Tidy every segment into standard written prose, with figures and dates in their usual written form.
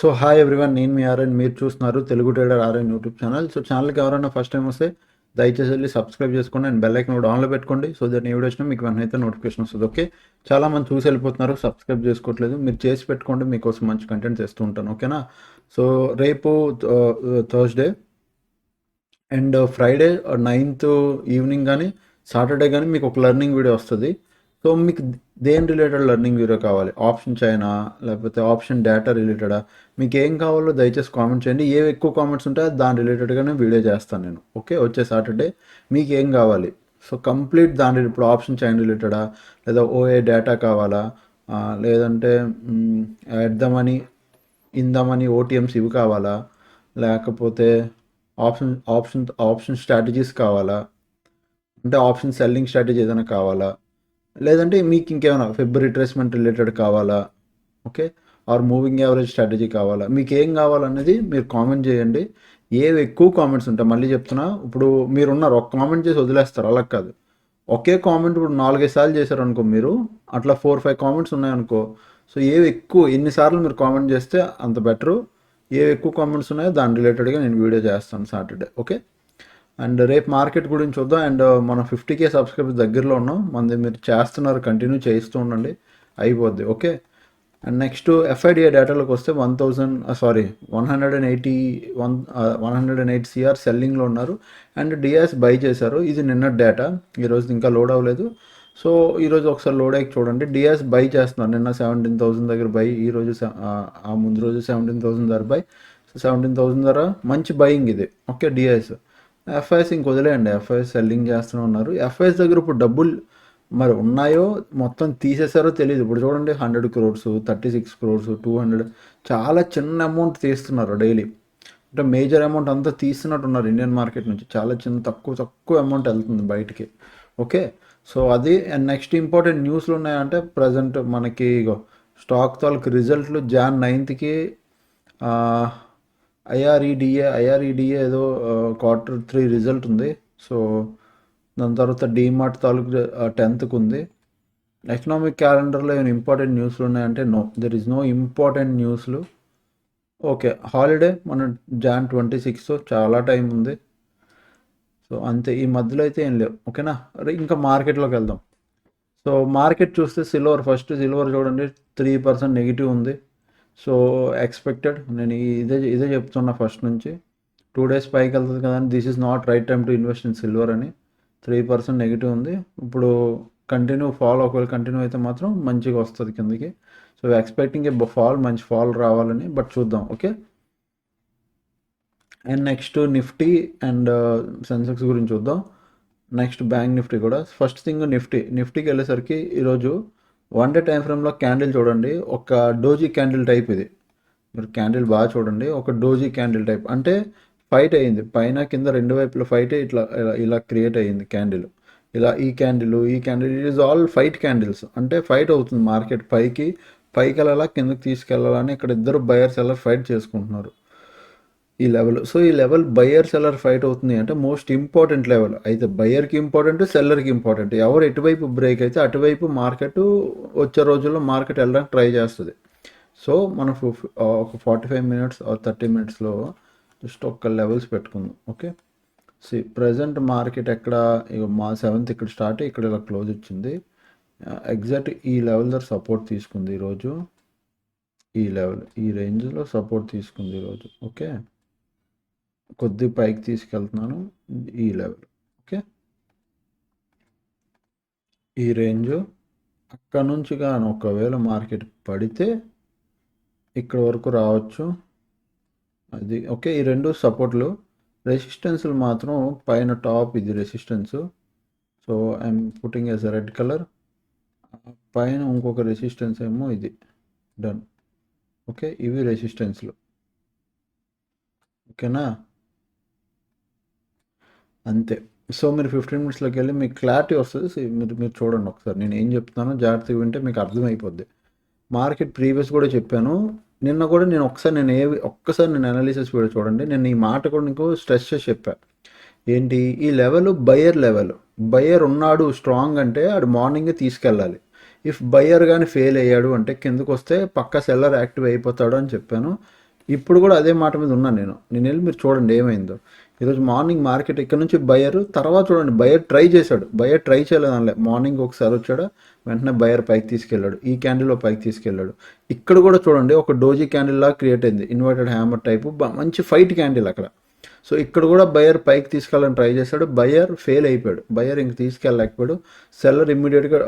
So hi everyone, నేను మీ RN. మీరు చూస్తున్నారు Telugu trader RN YouTube channel. So ఛానల్కి ఎవరైనా ఫస్ట్ టైం వస్తే దయచేసి వెళ్ళి సబ్స్క్రైబ్ చేసుకోండి అండ్ బెల్ ఐకన్ కూడా ఆన్లో పెట్టుకోండి. సో దట్ ఏ వీడియో వచ్చినా మీకు వెంటనే అయితే నోటిఫికేషన్ వస్తుంది. ఓకే, చాలా మంది చూసి వెళ్ళిపోతున్నారు, సబ్స్క్రైబ్ చేసుకోవట్లేదు. మీరు చేసి పెట్టుకోండి, మీకోసం మంచి కంటెంట్ చేస్తూ ఉంటాను. ఓకేనా? సో రేపు Thursday and Friday 9th evening కానీ సాటర్డే కానీ మీకు ఒక లెర్నింగ్ వీడియో వస్తుంది. సో మీకు దేని రిలేటెడ్ లెర్నింగ్ వీడియో కావాలి? ఆప్షన్ చైనా లేకపోతే ఆప్షన్ డేటా రిలేటెడా? మీకు ఏం కావాలో దయచేసి కామెంట్ చేయండి. ఏ ఎక్కువ కామెంట్స్ ఉంటాయో దాని రిలేటెడ్గానే వీడియో చేస్తాను నేను. ఓకే, వచ్చే సాటర్డే మీకు ఏం కావాలి? సో కంప్లీట్ దాని ఇప్పుడు ఆప్షన్ చైన్ రిలేటెడా, లేదా ఓఏ డేటా కావాలా, లేదంటే ఎద్దామని ఇందామని ఓటీఎంస్ ఇవి కావాలా, లేకపోతే ఆప్షన్ స్ట్రాటజీస్ కావాలా, అంటే ఆప్షన్ సెల్లింగ్ స్ట్రాటజీ ఏదైనా కావాలా, లేదంటే మీకు ఇంకేమైనా ఫెబ్ రిట్రేస్మెంట్ రిలేటెడ్ కావాలా, okay, or moving average strategy కావాలా, మీకు ఏం కావాలనేది మీరు కామెంట్ చేయండి. ఏవి ఎక్కువ కామెంట్స్ ఉంటాయి మళ్ళీ చెప్తున్నా, ఇప్పుడు మీరున్నారు ఒక కామెంట్ చేసి వదిలేస్తారు, అలా కాదు. ఒకే కామెంట్ ఇప్పుడు 4-5 సార్లు చేశారు అనుకో, మీరు అట్లా 4-5 కామెంట్స్ ఉన్నాయనుకో. సో ఏవి ఎక్కువ ఎన్నిసార్లు మీరు కామెంట్ చేస్తే అంత బెటరు. ఏవి ఎక్కువ కామెంట్స్ ఉన్నాయో దాని రిలేటెడ్గా నేను వీడియో చేస్తాను సాటర్డే. ఓకే, అండ్ రేపు మార్కెట్ గురించి చూద్దాం. అండ్ మనం 50K సబ్స్క్రైబర్స్ దగ్గరలో ఉన్నాం. మనది మీరు చేస్తున్నారు, కంటిన్యూ చేస్తూ ఉండండి, అయిపోద్ది. ఓకే, అండ్ నెక్స్ట్ ఎఫ్ఐడిఏ డేటాలోకి వస్తే 108 సిఆర్ సెల్లింగ్లో ఉన్నారు అండ్ డిఎస్ బై చేశారు. ఇది నిన్న డేటా, ఈరోజు ఇంకా లోడ్ అవ్వలేదు. సో ఈరోజు ఒకసారి లోడ్ అయ్యి చూడండి. డిఎస్ బై చేస్తున్నారు. నిన్న 17,000 దగ్గర బై, ఈరోజు ఆ ముందు రోజు 17,000 దగ్గర బై. సో 17,000 ధర మంచి బయింగ్ ఇది. Okay, DS. ఎఫ్ఐఎస్ ఇంక వదిలేయండి, ఎఫ్ఐఎస్ సెల్లింగ్ చేస్తూనే ఉన్నారు. ఎఫ్ఐఎస్ దగ్గర ఇప్పుడు డబ్బులు మరి ఉన్నాయో మొత్తం తీసేసారో తెలియదు. ఇప్పుడు చూడండి 100 crores, 36 crores, 200, చాలా చిన్న అమౌంట్ తీస్తున్నారు డైలీ. అంటే మేజర్ అమౌంట్ అంతా తీస్తున్నట్టున్నారు ఇండియన్ మార్కెట్ నుంచి. చాలా చిన్న తక్కువ అమౌంట్ వెళ్తుంది బయటికి. ఓకే, సో అది. అండ్ నెక్స్ట్ ఇంపార్టెంట్ న్యూస్లు ఉన్నాయంటే ప్రజెంట్ మనకి స్టాక్ తాలూకు రిజల్ట్లు Jan 9th ఐఆర్ఈడిఏ ఏదో Q3 రిజల్ట్ ఉంది. సో దాని తర్వాత డీమార్ట్ తాలూకు 10th ఉంది. ఎకనామిక్ క్యాలెండర్లో ఏమైనా ఇంపార్టెంట్ న్యూస్లు ఉన్నాయంటే no, there is no important న్యూస్లు. ఓకే, హాలిడే మన Jan 26, చాలా టైం ఉంది. సో అంతే, ఈ మధ్యలో అయితే ఏం లేవు. ఓకేనా, ఇంకా మార్కెట్లోకి వెళ్దాం. సో మార్కెట్ చూస్తే ఫస్ట్ సిల్వర్ చూడండి 3% నెగిటివ్ ఉంది. సో ఎక్స్పెక్టెడ్, నేను ఇదే చెప్తున్నా ఫస్ట్ నుంచి. 2 days పైకి వెళ్తుంది కదా అని, this is not right time to invest in silver అని. 3% నెగిటివ్ ఉంది. ఇప్పుడు కంటిన్యూ ఫాల్, ఒకవేళ కంటిన్యూ అయితే మాత్రం మంచిగా వస్తుంది కిందకి. సో ఎక్స్పెక్టింగ్ ఏ మంచి ఫాల్ రావాలని, బట్ చూద్దాం. Okay, and next Nifty and Sensex గురించి చూద్దాం. నెక్స్ట్ బ్యాంక్ నిఫ్టీ కూడా. ఫస్ట్ థింగ్ నిఫ్టీకి వెళ్ళేసరికి ఈరోజు 1 day టైం ఫ్రేమ్లో క్యాండిల్ చూడండి, ఒక డోజీ క్యాండిల్ టైప్ ఇది. మీరు క్యాండిల్ బాగా చూడండి, ఒక డోజీ క్యాండిల్ టైప్ అంటే ఫైట్ అయ్యింది పైన కింద రెండు వైపుల ఫైట్, ఇలా క్రియేట్ అయ్యింది క్యాండిల్. ఇలా ఈ candle it is all fight candles. అంటే ఫైట్ అవుతుంది మార్కెట్, పైకి వెళ్ళాలా కిందకి తీసుకెళ్ళాలని ఇక్కడ ఇద్దరు బయర్ సెల్లర్ ఫైట్ చేసుకుంటున్నారు ఈ లెవెల్. సో ఈ లెవెల్ బయ్యర్ సెల్లర్ ఫైట్ అవుతుంది అంటే మోస్ట్ ఇంపార్టెంట్ లెవెల్. అయితే బయ్యర్కి ఇంపార్టెంట్, సెల్లర్కి ఇంపార్టెంట్. ఎవరు ఎటువైపు బ్రేక్ అయితే అటువైపు మార్కెట్ వచ్చే రోజుల్లో మార్కెట్ వెళ్ళడానికి ట్రై చేస్తుంది. సో మనం ఒక 45 minutes ఆర్ 30 minutesలో జస్ట్ ఒక లెవెల్స్ పెట్టుకుందాం. ఓకే, ప్రజెంట్ మార్కెట్ ఎక్కడ, మా 7th ఇక్కడ స్టార్ట్, ఇక్కడ ఇలా క్లోజ్ వచ్చింది. ఎగ్జాక్ట్ ఈ లెవెల్ దగ్గర సపోర్ట్ తీసుకుంది ఈరోజు. ఈ లెవెల్, ఈ రేంజ్లో సపోర్ట్ తీసుకుంది ఈరోజు. ఓకే, కొద్ది పైకి తీసుకెళ్తున్నాను ఈ లెవెల్. ఓకే, ఈ రేంజ్ అక్కడ నుంచి కానీ ఒకవేళ మార్కెట్ పడితే ఇక్కడ వరకు రావచ్చు అది. ఓకే, ఈ రెండు సపోర్ట్లు. రెసిస్టెన్స్లు మాత్రం పైన టాప్ ఇది resistance. So I'm putting as red colour. పైన ఇంకొక రెసిస్టెన్స్ ఏమో ఇది, డన్. ఓకే, ఇవి రెసిస్టెన్స్లు. ఓకేనా, అంతే. సో మీరు 15 minutesలోకి వెళ్ళి మీకు క్లారిటీ వస్తుంది. మీరు చూడండి ఒకసారి, నేను ఏం చెప్తున్నానో జాగ్రత్తగా వింటే మీకు అర్థమైపోద్ది. మార్కెట్ ప్రీవియస్ కూడా చెప్పాను, నిన్న కూడా నేను ఒక్కసారి నేను అనాలిసిస్ వీడియో చూడండి. నేను ఈ మాట కూడా నీకు స్ట్రెస్ చేసి చెప్పాను. ఏంటి ఈ లెవెల్? Buyer level. బయ్యర్ ఉన్నాడు స్ట్రాంగ్ అంటే ఆడు మార్నింగే తీసుకెళ్ళాలి. ఇఫ్ బయ్యర్ కానీ ఫెయిల్ అయ్యాడు అంటే కిందకు వస్తే పక్క సెల్లర్ యాక్టివ్ అయిపోతాడు అని చెప్పాను. ఇప్పుడు కూడా అదే మాట మీద ఉన్నాను నేను వెళ్ళి మీరు చూడండి ఏమైందో. ఈరోజు మార్నింగ్ మార్కెట్ ఇక్కడ నుంచి బయర్ తర్వాత చూడండి, బయర్ ట్రై చేశాడు, బయర్ ట్రై చేయలేదు అనలే, మార్నింగ్ ఒకసారి వచ్చాడు, వెంటనే బయర్ పైకి తీసుకెళ్ళాడు, ఈ క్యాండిల్లో పైకి తీసుకెళ్ళాడు. ఇక్కడ కూడా చూడండి ఒక డోజీ క్యాండిల్ లాగా క్రియేట్ అయింది, ఇన్వర్టెడ్ హ్యామర్ టైపు, మంచి ఫైట్ క్యాండిల్ అక్కడ. సో ఇక్కడ కూడా బయర్ పైకి తీసుకెళ్ళాలని ట్రై చేశాడు, బయర్ ఫెయిల్ అయిపోయాడు, బయర్ ఇంక తీసుకెళ్ళలేకపోయాడు. సెల్లర్ ఇమ్మీడియట్గా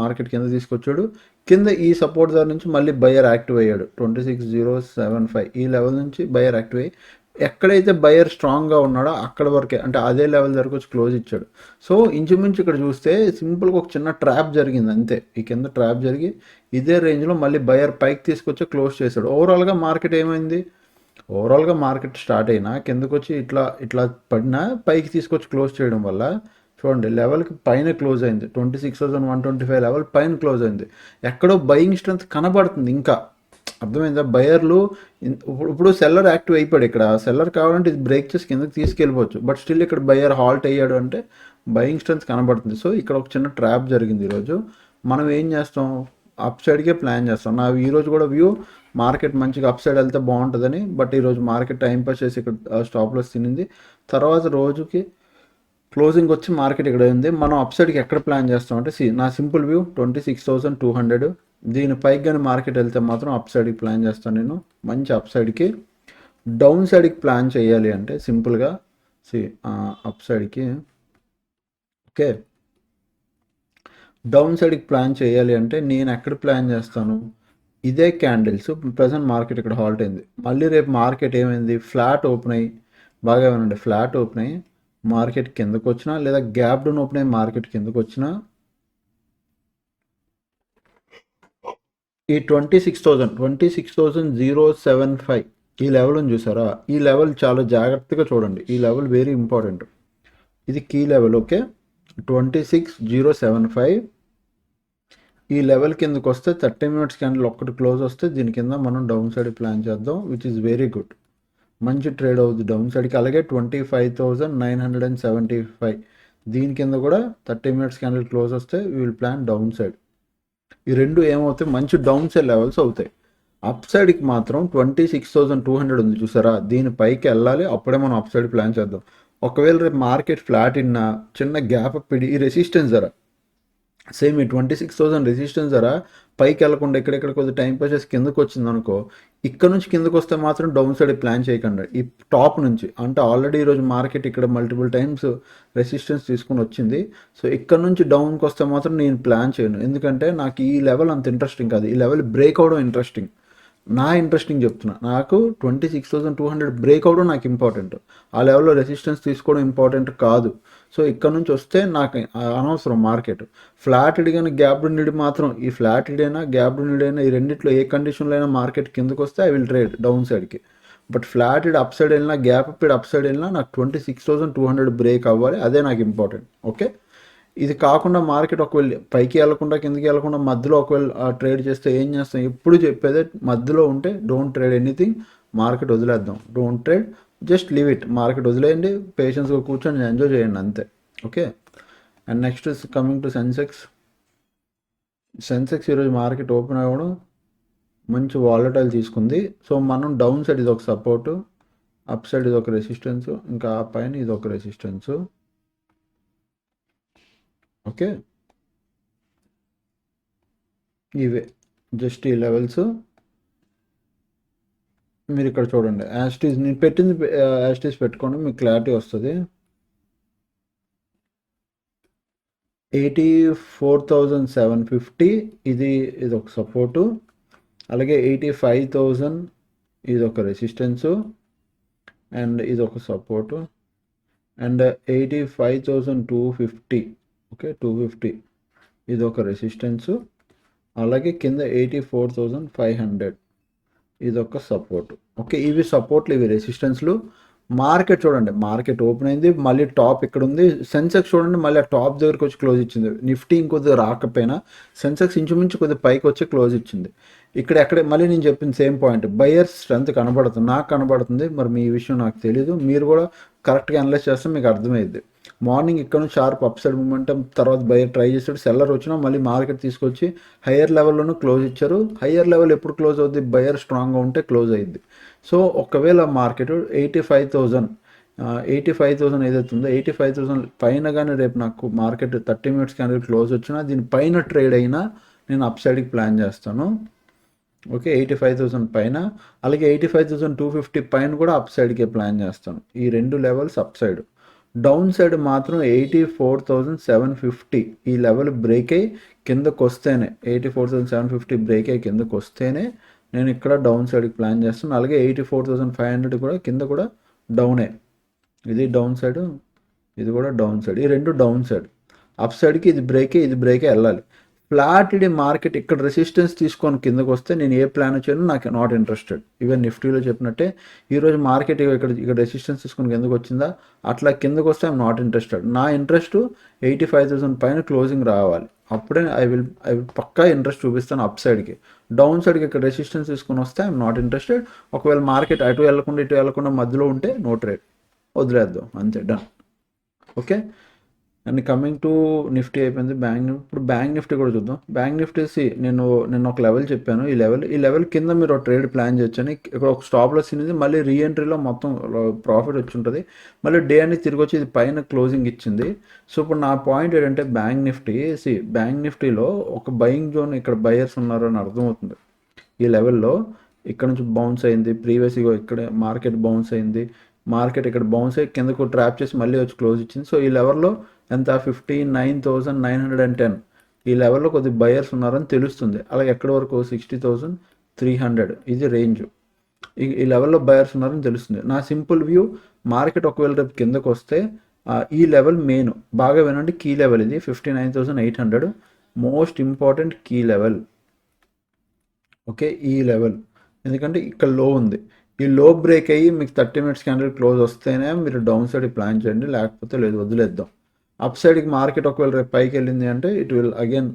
మార్కెట్ కింద తీసుకొచ్చాడు, కింద ఈ సపోర్ట్ దగ్గర నుంచి మళ్ళీ బయర్ యాక్టివ్ అయ్యాడు 26075 ఈ లెవెల్ నుంచి బయర్ యాక్టివ్ అయ్యి ఎక్కడైతే బయర్ స్ట్రాంగ్గా ఉన్నాడో అక్కడ వరకే, అంటే అదే లెవెల్ దగ్గరకు వచ్చి క్లోజ్ ఇచ్చాడు. సో ఇంచుమించు ఇక్కడ చూస్తే సింపుల్గా ఒక చిన్న ట్రాప్ జరిగింది అంతే, ఈ కింద ట్రాప్ జరిగి ఇదే రేంజ్లో మళ్ళీ బయర్ పైకి తీసుకొచ్చి క్లోజ్ చేశాడు. ఓవరాల్గా మార్కెట్ ఏమైంది, ఓవరాల్గా మార్కెట్ స్టార్ట్ అయినా కిందకు వచ్చి ఇట్లా ఇట్లా పడినా పైకి తీసుకొచ్చి క్లోజ్ చేయడం వల్ల చూడండి లెవెల్కి పైన క్లోజ్ అయింది, 26,125 లెవెల్ పైన క్లోజ్ అయింది. ఎక్కడో బయింగ్ స్ట్రెంత్ కనబడుతుంది ఇంకా, అర్థమైందా? బయర్లు ఇప్పుడు సెల్లర్ యాక్టివ్ అయిపోయాడు, ఇక్కడ సెల్లర్ కావాలంటే ఇది బ్రేక్ చేసి కిందకి తీసుకెళ్ళిపోవచ్చు, బట్ స్టిల్ ఇక్కడ బయర్ హాల్ట్ అయ్యాడు అంటే బయింగ్ స్ట్రెంత్ కనబడుతుంది. సో ఇక్కడ ఒక చిన్న ట్రాప్ జరిగింది ఈరోజు. మనం ఏం చేస్తాం, అప్ సైడ్కే ప్లాన్ చేస్తాం. నా ఈరోజు కూడా వ్యూ మార్కెట్ మంచిగా అప్ సైడ్ వెళ్తే బాగుంటుందని, బట్ ఈరోజు మార్కెట్ టైం పాస్ చేసి ఇక్కడ స్టాప్ లాస్ తినింది. తర్వాత రోజుకి క్లోజింగ్ వచ్చి మార్కెట్ ఇక్కడ ఉంది, మనం అప్ సైడ్కి ఎక్కడ ప్లాన్ చేస్తాం అంటే నా సింపుల్ వ్యూ 26,200, దీని పైకి కానీ మార్కెట్ వెళ్తే మాత్రం అప్ సైడ్కి ప్లాన్ చేస్తాను నేను, మంచి అప్ సైడ్కి. డౌన్ సైడ్కి ప్లాన్ చేయాలి అంటే సింపుల్గా అప్ సైడ్కి ఓకే, డౌన్ సైడ్కి ప్లాన్ చేయాలి అంటే నేను ఎక్కడ ప్లాన్ చేస్తాను, ఇదే క్యాండిల్స్ ప్రజెంట్ మార్కెట్ ఇక్కడ హాల్ట్ అయింది, మళ్ళీ రేపు మార్కెట్ ఏమైంది ఫ్లాట్ ఓపెన్ అయ్యి బాగా ఏమనండి ఫ్లాట్ ఓపెన్ అయ్యి మార్కెట్ కిందకు వచ్చినా లేదా గ్యాప్ డౌన్ ఓపెన్ అయ్యి మార్కెట్ కిందకు వచ్చినా ఈ 26,075 ఈ లెవెల్ అని చూసారా, ఈ లెవెల్ చాలా జాగ్రత్తగా చూడండి, ఈ లెవెల్ వెరీ ఇంపార్టెంట్, ఇది కీ లెవెల్ ఓకే. 26,075 ఈ లెవెల్ కిందకు వస్తే 30 మినిట్స్ క్యాండిల్ ఒక్కటి క్లోజ్ వస్తే దీని కింద మనం డౌన్ సైడ్ ప్లాన్ చేద్దాం, విచ్ ఈస్ వెరీ గుడ్, మంచి ట్రేడ్ అవుతుంది డౌన్ సైడ్కి. అలాగే 25,975 దీని కింద కూడా 30 మినిట్స్ క్యాండిల్ క్లోజ్ వస్తే we will plan down side. ఈ రెండు ఏమవుతాయి, మంచి డౌన్ సైడ్ లెవెల్స్ అవుతాయి. అప్ సైడ్కి మాత్రం 26,200 ఉంది చూసారా, దీని పైకి వెళ్ళాలి, అప్పుడే మనం అప్ సైడ్ ప్లాన్ చేద్దాం. ఒకవేళ రేపు మార్కెట్ ఫ్లాట్ ఇన్న చిన్న గ్యాప్ పిడి ఈ రెసిస్టెన్స్ ధర సేమ్ ఈ 26,000 రెసిస్టెన్స్ ధర పైకి వెళ్ళకుండా ఎక్కడెక్కడ కొద్దిగా టైం పాస్ చేసి కిందకు వచ్చింది అనుకో, ఇక్కడ నుంచి కిందకు వస్తే మాత్రం డౌన్ సైడ్ ప్లాన్ చేయకండి, ఈ టాప్ నుంచి. అంటే ఆల్రెడీ ఈరోజు మార్కెట్ ఇక్కడ మల్టిపుల్ టైమ్స్ రెసిస్టెన్స్ తీసుకుని వచ్చింది, సో ఇక్కడ నుంచి డౌన్కి వస్తే మాత్రం నేను ప్లాన్ చేయను, ఎందుకంటే నాకు ఈ లెవెల్ అంత ఇంట్రెస్టింగ్ కాదు, ఈ లెవెల్ బ్రేక్ అవడం ఇంట్రెస్టింగ్, నా ఇంట్రెస్టింగ్ చెప్తున్నా. నాకు 26,200 బ్రేక్ అవడం నాకు ఇంపార్టెంట్, ఆ లెవెల్లో రెసిస్టెన్స్ తీసుకోవడం ఇంపార్టెంట్ కాదు. సో ఇక్కడ నుంచి వస్తే నాకు అనవసరం మార్కెట్ ఫ్లాట్ ఇడిగానే గ్యాప్ నీడ్ మాత్రం, ఈ ఫ్లాట్ ఇడైనా గ్యాప్ నీడ్ అయినా ఈ రెండిట్లో ఏ కండిషన్లో అయినా మార్కెట్ కిందకు వస్తే ఐ విల్ ట్రేడ్ డౌన్ సైడ్కి. బట్ ఫ్లాట్ ఇడ్ అప్ సైడ్ వెళ్ళినా గ్యాప్ ఇడ్ అప్ సైడ్ వెళ్ళినా నాకు 26,200 బ్రేక్ అవ్వాలి, అదే నాకు ఇంపార్టెంట్ ఓకే. ఇది కాకుండా మార్కెట్ ఒకవేళ పైకి వెళ్ళకుండా కిందకి వెళ్ళకుండా మధ్యలో ఒకవేళ ట్రేడ్ చేస్తే ఏం చేస్తాం, ఎప్పుడు చెప్పేదే మధ్యలో ఉంటే డోంట్ ట్రేడ్ ఎనీథింగ్, మార్కెట్ వదిలేద్దాం, don't trade, just leave it, market వదిలేయండి, పేషెన్స్గా కూర్చొని ఎంజాయ్ చేయండి అంతే okay. And next is coming to Sensex ఈరోజు మార్కెట్ ఓపెన్ అవ్వడం మంచి వాలటైల్ తీసుకుంది. సో మనం డౌన్ సైడ్ ఇది ఒక సపోర్టు, అప్ సైడ్ ఇది ఒక రెసిస్టెన్స్, ఇంకా ఆ పైన ఇది ఒక రెసిస్టెన్స్ ఓకే. ఇవే జస్ట్ ఈ లెవెల్స్ మీరు ఇక్కడ చూడండి, యాస్టీస్ నేను పెట్టింది యాస్టీస్ పెట్టుకోండి, మీకు క్లారిటీ వస్తుంది. 84,750 ఇది ఒక సపోర్టు, అలాగే 85,000 ఇది ఒక రెసిస్టెన్సు, అండ్ ఇది ఒక సపోర్టు, అండ్ 85,250 ఓకే 250 ఇది ఒక రెసిస్టెన్సు, అలాగే కింద 84,500 ఇది ఒక సపోర్ట్ ఓకే. ఇవి సపోర్ట్లు, ఇవి రెసిస్టెన్స్లు. మార్కెట్ చూడండి, మార్కెట్ ఓపెన్ అయింది, మళ్ళీ టాప్ ఇక్కడ ఉంది. సెన్సెక్స్ చూడండి మళ్ళీ ఆ టాప్ దగ్గరకు వచ్చి క్లోజ్ ఇచ్చింది, నిఫ్టీ ఇంకొద్దిగా రాకపోయినా సెన్సెక్స్ ఇంచుమించు కొద్దిగా పైకి వచ్చి క్లోజ్ ఇచ్చింది. ఇక్కడ ఎక్కడే మళ్ళీ నేను చెప్పిన సేమ్ పాయింట్, బయర్స్ స్ట్రెంత్ కనబడుతుంది, నాకు కనబడుతుంది, మరి మీ విషయం నాకు తెలీదు, మీరు కూడా కరెక్ట్గా అనలైజ్ చేస్తే మీకు అర్థమైంది. మార్నింగ్ ఇక్కడ నుంచి షార్ప్ అప్ సైడ్ మూమెంటం తర్వాత బయర్ ట్రై చేస్తాడు, సెల్లర్ వచ్చినా మళ్ళీ మార్కెట్ తీసుకొచ్చి హయ్యర్ లెవెల్లోనూ క్లోజ్ ఇచ్చారు. హయ్యర్ లెవెల్ ఎప్పుడు క్లోజ్ అవుద్ది, బయర్ స్ట్రాంగ్గా ఉంటే క్లోజ్ అయ్యింది. సో ఒకవేళ మార్కెట్ 85,000 ఏదైతే ఉందో 85,000 పైన కానీ రేపు నాకు మార్కెట్ 30 మినిట్స్ క్యాండిల్ క్లోజ్ వచ్చినా దీని పైన ట్రేడ్ అయినా నేను అప్ సైడ్కి ప్లాన్ చేస్తాను. ఓకే, 85,000 పైన, అలాగే 85,250 పైన కూడా అప్ సైడ్కే ప్లాన్ చేస్తాను. ఈ రెండు levels up side. Down side మాత్రం 84,750 ఈ లెవెల్ బ్రేక్ అయ్యి కిందకు వస్తేనే, 84,750 బ్రేక్ అయ్యి కిందకు వస్తేనే నేను ఇక్కడ డౌన్ సైడ్కి ప్లాన్ చేస్తాను. అలాగే 84,500 కూడా కింద కూడా డౌనే. ఇది డౌన్ సైడ్, ఇది కూడా డౌన్ సైడ్, ఈ రెండు డౌన్ సైడ్. అప్ సైడ్కి ఇది బ్రేకే వెళ్ళాలి. ఫ్లాట్ ఇది మార్కెట్ ఇక్కడ రెసిస్టెన్స్ తీసుకొని కిందకు వస్తే నేను ఏ ప్లాన్ వచ్చానో నాకు నాట్ ఇంట్రెస్టెడ్. ఈవెన్ నిఫ్టీలో చెప్పినట్టే ఈరోజు మార్కెట్ ఇక్కడ రెసిస్టెన్స్ తీసుకొని కిందకు వచ్చిందా, అట్లా కిందకు వస్తే ఐఎమ్ నాట్ ఇంట్రెస్టెడ్. నా ఇంట్రెస్ట్ 85,000 పైన క్లోజింగ్ రావాలి, అప్పుడే ఐ విల్ పక్కా ఇంట్రెస్ట్ చూపిస్తాను అప్ సైడ్కి. డౌన్ సైడ్కి ఇక్కడ రెసిస్టెన్స్ తీసుకొని వస్తే ఐఎమ్ నాట్ ఇంట్రెస్టెడ్. ఒకవేళ మార్కెట్ అటు వెళ్ళకుండా ఇటు వెళ్ళకుండా మధ్యలో ఉంటే నో ట్రేడ్, వదిలేద్దాం, అంతే, done. Okay, and coming to Nifty అయిపోయింది. ఇప్పుడు బ్యాంక్ నిఫ్టీ కూడా చూద్దాం. బ్యాంక్ నిఫ్టీ నేను ఒక లెవెల్ చెప్పాను, ఈ లెవెల్ కింద మీరు ఒక ట్రేడ్ ప్లాన్ చేయొచ్చని. ఇక్కడ ఒక స్టాప్ లాస్ ఇచ్చింది, మళ్ళీ రీఎంట్రీలో మొత్తం ప్రాఫిట్ వచ్చి ఉంటుంది, మళ్ళీ డే అనేది తిరిగి వచ్చి ఇది పైన క్లోజింగ్ ఇచ్చింది. సో ఇప్పుడు నా పాయింట్ ఏంటంటే బ్యాంక్ నిఫ్టీలో ఒక బయింగ్ జోన్ ఇక్కడ బయర్స్ ఉన్నారు అని అర్థమవుతుంది. ఈ లెవెల్లో ఇక్కడ నుంచి బౌన్స్ అయింది, ప్రీవియస్ ఇక్కడ మార్కెట్ బౌన్స్ అయింది, మార్కెట్ ఇక్కడ బౌన్స్ అయ్యి కిందకు ట్రాప్ చేసి మళ్ళీ వచ్చి క్లోజ్ ఇచ్చింది. సో ఈ లెవెల్లో ఎంత 59,910 ఈ లెవెల్లో కొద్ది బయర్స్ ఉన్నారని తెలుస్తుంది. అలాగే ఎక్కడి వరకు 60,300 ఇది రేంజ్. ఈ లెవెల్లో బయర్స్ ఉన్నారని తెలుస్తుంది. నా సింపుల్ వ్యూ, మార్కెట్ ఒకవేళ రేపు కిందకు వస్తే ఈ లెవెల్ మెయిన్, బాగా వినండి, కీ లెవెల్ ఇది 59,800 most important key level. Okay, ఈ లెవెల్ ఎందుకంటే ఇక్కడ లో ఉంది, ఈ లో బ్రేక్ అయ్యి మీకు 30 మినిట్స్ క్యాండిల్ క్లోజ్ వస్తేనే మీరు డౌన్ సైడ్ ప్లాన్ చేయండి, లేకపోతే లేదు, వదిలేద్దాం. అప్ సైడ్కి మార్కెట్ ఒకవేళ రేపు పైకి వెళ్ళింది అంటే ఇట్ విల్ అగైన్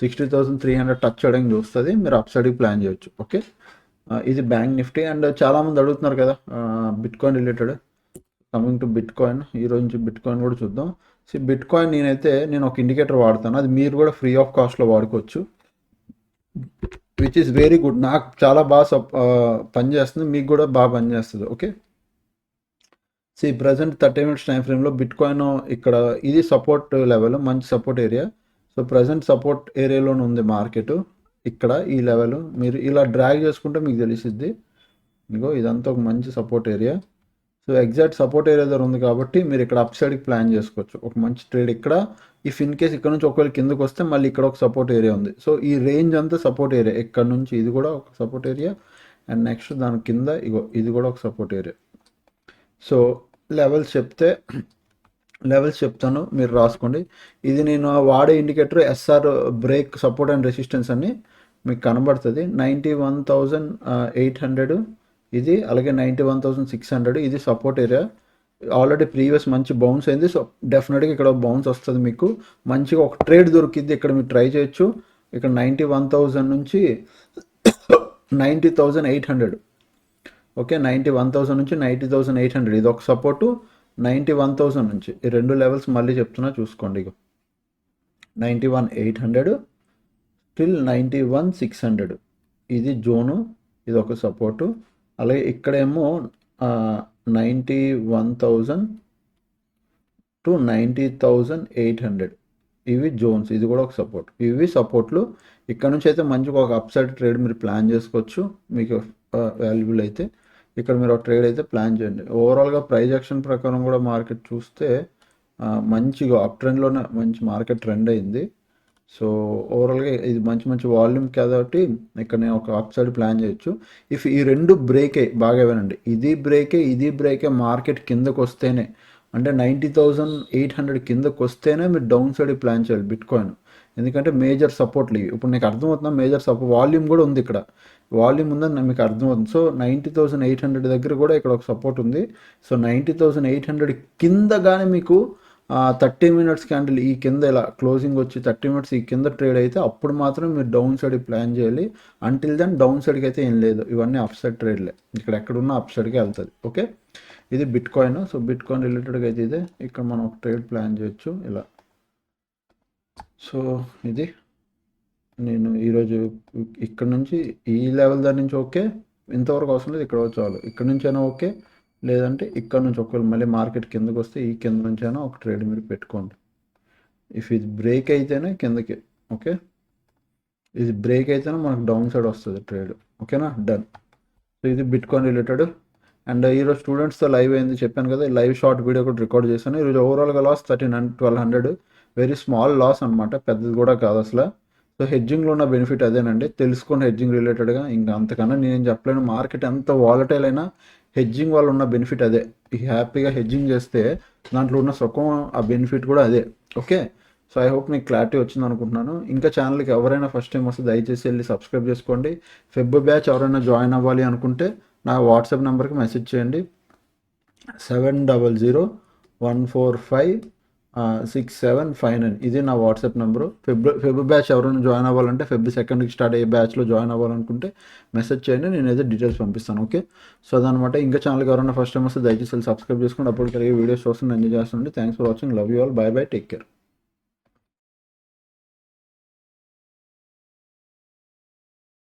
60,300 టచ్ చేయడానికి చూస్తుంది, మీరు అప్ సైడ్కి ప్లాన్ చేయొచ్చు. ఓకే, ఇది బ్యాంక్ నిఫ్టీ. అండ్ చాలామంది అడుగుతున్నారు కదా bit coin related. Coming to bit coin, ఈరోజు నుంచి బిట్ కాయిన్ కూడా చూద్దాం. బిట్ కాయిన్ నేను ఒక ఇండికేటర్ వాడతాను, అది మీరు కూడా ఫ్రీ ఆఫ్ కాస్ట్లో వాడుకోవచ్చు, విచ్ ఈస్ వెరీ గుడ్. నాకు చాలా బాగా పనిచేస్తుంది, మీకు కూడా బాగా పనిచేస్తుంది. ఓకే, ప్రజెంట్ 30 మినిట్స్ టైం ఫ్రేమ్లో బిట్ కాయిన్ ఇక్కడ ఇది సపోర్ట్ లెవెల్, మంచి support area. So present support ఏరియాలోనే ఉంది మార్కెట్. ఇక్కడ ఈ లెవెల్ మీరు ఇలా డ్రాగ్ చేసుకుంటే మీకు తెలిసిద్ది, ఇగో ఇదంతా ఒక మంచి support area. So exact support area దగ్గర ఉంది కాబట్టి మీరు ఇక్కడ అప్ సైడ్కి ప్లాన్ చేసుకోవచ్చు, ఒక మంచి ట్రేడ్ ఇక్కడ. ఇఫ్ ఇన్ కేస్ ఇక్కడ నుంచి ఒకవేళ కిందకు వస్తే మళ్ళీ ఇక్కడ ఒక సపోర్ట్ ఏరియా ఉంది. సో ఈ రేంజ్ అంతా సపోర్ట్ ఏరియా, ఇక్కడ నుంచి ఇది కూడా ఒక సపోర్ట్ ఏరియా, అండ్ నెక్స్ట్ దాని కింద ఇగో ఇది కూడా ఒక సపోర్ట్ ఏరియా. సో లెవెల్స్ చెప్తాను, మీరు రాసుకోండి. ఇది నేను వాడే indicator SR break support and resistance అని మీకు కనబడుతుంది. 91,800 ఇది, అలాగే 91,600 ఇది సపోర్ట్ ఏరియా. ఆల్రెడీ ప్రీవియస్ మంచి బౌన్స్ అయింది, సో డెఫినెట్గా ఇక్కడ బౌన్స్ వస్తుంది, మీకు మంచిగా ఒక ట్రేడ్ దొరికింది, ఇక్కడ మీరు ట్రై చేయొచ్చు. ఇక్కడ 91,000 నుంచి 90,800. ఓకే, 91,000 నుంచి 90,800 ఇది ఒక సపోర్టు. 91,000 నుంచి ఈ రెండు లెవెల్స్ మళ్ళీ చెప్తున్నా చూసుకోండి. ఇక 91,800 టిల్ 91,600 ఇది జోను, ఇది ఒక సపోర్టు. అలాగే ఇక్కడేమో 91,000 టు 90,800 ఇవి జోన్స్, ఇది కూడా ఒక సపోర్ట్. ఇవి సపోర్ట్లు. ఇక్కడ నుంచి అయితే మంచిగా ఒక అప్ సైడ్ ట్రేడ్ మీరు ప్లాన్ చేసుకోవచ్చు, మీకు వాల్యుబుల్ అయితే. ఇక్కడ మీరు ఒక ట్రేడ్ అయితే ప్లాన్ చేయండి. ఓవరాల్గా ప్రైజ్ యాక్షన్ ప్రకారం కూడా మార్కెట్ చూస్తే మంచిగా అప్ ట్రెండ్లోనే మంచి మార్కెట్ ట్రెండ్ అయింది. సో ఓవరాల్గా ఇది మంచి వాల్యూమ్ కాబట్టి ఇక్కడ నేను ఒక అప్ సైడ్ ప్లాన్ చేయొచ్చు. ఇఫ్ ఈ రెండు బ్రేకే, బాగా వినండి, ఇది బ్రేకే మార్కెట్ కిందకు వస్తేనే, అంటే 90,800 కిందకు వస్తేనే మీరు డౌన్ సైడ్ ప్లాన్ చేయాలి బిట్ కాయిన్. ఎందుకంటే మేజర్ సపోర్ట్లు ఇవి. ఇప్పుడు నీకు అర్థమవుతున్నా, మేజర్ సపోర్ట్ వాల్యూమ్ కూడా ఉంది, ఇక్కడ వాల్యూమ్ ఉందని మీకు అర్థమవుతుంది. సో 90,800 దగ్గర కూడా ఇక్కడ ఒక సపోర్ట్ ఉంది. సో 90,800 కింద కానీ మీకు 30 మినిట్స్ క్యాండిల్ ఈ కింద ఇలా క్లోజింగ్ వచ్చి 30 మినిట్స్ ఈ కింద ట్రేడ్ అయితే అప్పుడు మాత్రం మీరు డౌన్ సైడ్ ప్లాన్ చేయాలి. అంటిల్ దెన్ డౌన్ సైడ్కి అయితే ఏం లేదు, ఇవన్నీ అప్ సైడ్ ట్రేడ్లే, ఇక్కడ ఎక్కడున్నా అప్ సైడ్కి వెళ్తుంది. ఓకే, ఇది bit coin. So bit coin రిలేటెడ్గా అయితే ఇదే. ఇక్కడ మనం ఒక ట్రేడ్ ప్లాన్ చేయొచ్చు ఇలా. సో ఇది నేను ఈరోజు ఇక్కడ నుంచి ఈ లెవెల్ దాని నుంచి ఓకే, ఇంతవరకు అవసరం లేదు, ఇక్కడ చాలు. ఇక్కడ నుంచి అయినా ఓకే, లేదంటే ఇక్కడ నుంచి ఒకవేళ మళ్ళీ మార్కెట్ కిందకి వస్తే ఈ కింద నుంచి అయినా ఒక ట్రేడ్ మీరు పెట్టుకోండి. ఇఫ్ ఇది బ్రేక్ అయితేనే కిందకి, ఓకే, ఇది బ్రేక్ అయితేనే మనకు డౌన్ సైడ్ వస్తుంది ట్రేడ్, ఓకేనా, డన్. సో ఇది బిట్ కాయిన్ రిలేటెడ్. అండ్ ఈరోజు స్టూడెంట్స్తో లైవ్ అయింది చెప్పాను కదా, లైవ్ షార్ట్ వీడియో కూడా రికార్డ్ చేశాను. ఈరోజు ఓవరాల్గా లాస్ 1200, వెరీ స్మాల్ లాస్ అనమాట, పెద్దది కూడా కాదు అసలు. సో హెడ్జింగ్లో ఉన్న బెనిఫిట్ అదేనండి, తెలుసుకోండి హెడ్జింగ్ రిలేటెడ్గా. ఇంకా అంతకన్నా నేను చెప్పలేను. మార్కెట్ ఎంత వాలటైల్ అయినా హెడ్జింగ్ వల్ల ఉన్న బెనిఫిట్ అదే. హ్యాపీగా హెడ్జింగ్ చేస్తే దాంట్లో ఉన్న సుఖం, ఆ బెనిఫిట్ కూడా అదే, ఓకే. సో ఐ హోప్ మీకు క్లారిటీ వచ్చింది అనుకుంటున్నాను. ఇంకా ఛానల్కి ఎవరైనా ఫస్ట్ టైం వస్తే దయచేసి వెళ్ళి సబ్స్క్రైబ్ చేసుకోండి. ఫెబ్ బ్యాచ్ ఎవరైనా జాయిన్ అవ్వాలి అనుకుంటే నా వాట్సాప్ నెంబర్కి మెసేజ్ చేయండి, 7001456759. ఇది నా వాట్సాప్ నెంబరు. ఫెబ్ బ్యాచ్ ఎవరైనా జాయిన్ అవ్వాలంటే, ఫెబ్ 2కి స్టార్ట్ అయ్యే బ్యాచ్లో జాయిన్ అవ్వాలనుకుంటే మెసేజ్ చేయండి, నేనైతే డీటెయిల్స్ పంపిస్తాను, ఓకే. సో అదనమాట. ఇంకా ఛానల్కి ఎవరైనా ఫస్ట్ టైం వస్తే దయచేసి సబ్స్క్రైబ్ చేసుకోండి. అప్పుడు కలిగే వీడియోస్ చూస్తుంది, ఎంజాయ్ చేస్తుండే. Thanks for watching, love you all, by by, take care.